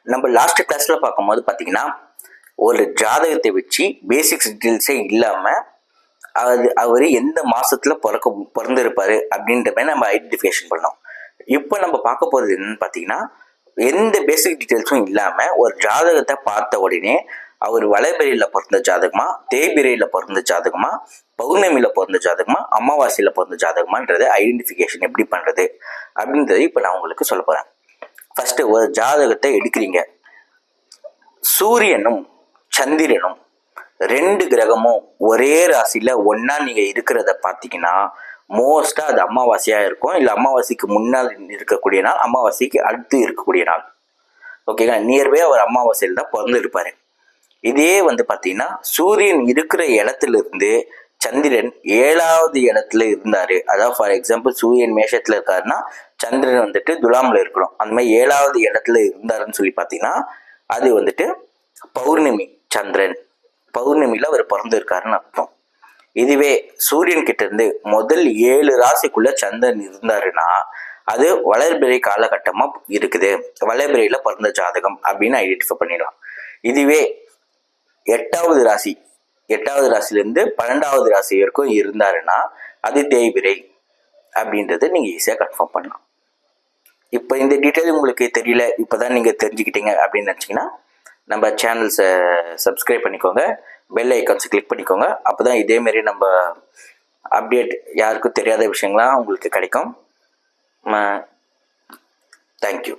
நம்ம லாஸ்ட் கிளாஸ்ல பார்க்கும்போது பார்த்தீங்கன்னா ஒரு ஜாதகத்தை வச்சு பேசிக்ஸ் டீட்டெயில்ஸே இல்லாமல் அவர் எந்த மாசத்துல பிறந்திருப்பாரு அப்படின்ற மாதிரி நம்ம ஐடென்டிஃபிகேஷன் பண்ணோம். இப்போ நம்ம பார்க்க போகிறது என்னன்னு பார்த்தீங்கன்னா எந்த பேசிக் டீட்டெயில்ஸும் இல்லாமல் ஒரு ஜாதகத்தை பார்த்த உடனே அவர் வளைபிறையில் பிறந்த ஜாதகமா, தேய்பிறையில் பிறந்த ஜாதகமா, பௌர்ணமியில் பிறந்த ஜாதகமா, அமாவாசையில் பிறந்த ஜாதகமான்றதை ஐடென்டிஃபிகேஷன் எப்படி பண்ணுறது அப்படின்றத இப்போ நான் உங்களுக்கு சொல்ல போகிறேன். ஃபர்ஸ்ட் ஒரு ஜாதகத்தை எடுக்கிறீங்க. சூரியனும் சந்திரனும் 2 கிரகமும் ஒரே ராசியில் ஒன்றா நீங்கள் இருக்கிறத பார்த்தீங்கன்னா மோஸ்ட்டாக அது அமாவாசையாக இருக்கும். இல்லை அமாவாசைக்கு முன்னால் இருக்கக்கூடிய நாள், அமாவாசைக்கு அடுத்து இருக்கக்கூடிய நாள். ஓகேங்களா? நியர்பை அவர் அமாவாசையில் தான் பிறந்திருப்பார். இதே பார்த்தீங்கன்னா சூரியன் இருக்கிற இடத்துல இருந்து சந்திரன் 7வது இடத்துல இருந்தாரு. அதாவது ஃபார் எக்ஸாம்பிள் சூரியன் மேஷத்துல இருக்காருன்னா சந்திரன் துலாம்ல இருக்கணும். அந்த மாதிரி 7வது இடத்துல இருந்தாருன்னு சொல்லி பார்த்தீங்கன்னா அது பௌர்ணமி சந்திரன், பௌர்ணமியில அவர் பிறந்திருக்காருன்னு அர்த்தம். இதுவே சூரியன் கிட்ட இருந்து முதல் 7 ராசிக்குள்ள சந்திரன் இருந்தாருன்னா அது வளர்பிறை காலகட்டமா இருக்குது, வளர்பிறையில பிறந்த ஜாதகம் அப்படின்னு ஐடென்டிஃபை பண்ணிடலாம். இதுவே 8வது ராசி, 8வது ராசிலேருந்து 12வது ராசி வரைக்கும் இருந்தாருன்னா அது தேய்பிறை அப்படின்றத நீங்கள் ஈஸியாக கன்ஃபார்ம் பண்ணலாம். இப்போ இந்த டீட்டெயில் உங்களுக்கு தெரியல, இப்போ தான் நீங்கள் தெரிஞ்சுக்கிட்டீங்க அப்படின்னு நினச்சிங்கன்னா நம்ம சேனல்ஸை சப்ஸ்கிரைப் பண்ணிக்கோங்க, பெல் ஐக்கான்ஸை கிளிக் பண்ணிக்கோங்க. அப்போ தான் இதேமாரி நம்ம அப்டேட் யாருக்கும் தெரியாத விஷயங்கள்லாம் உங்களுக்கு கிடைக்கும். தேங்க்யூ.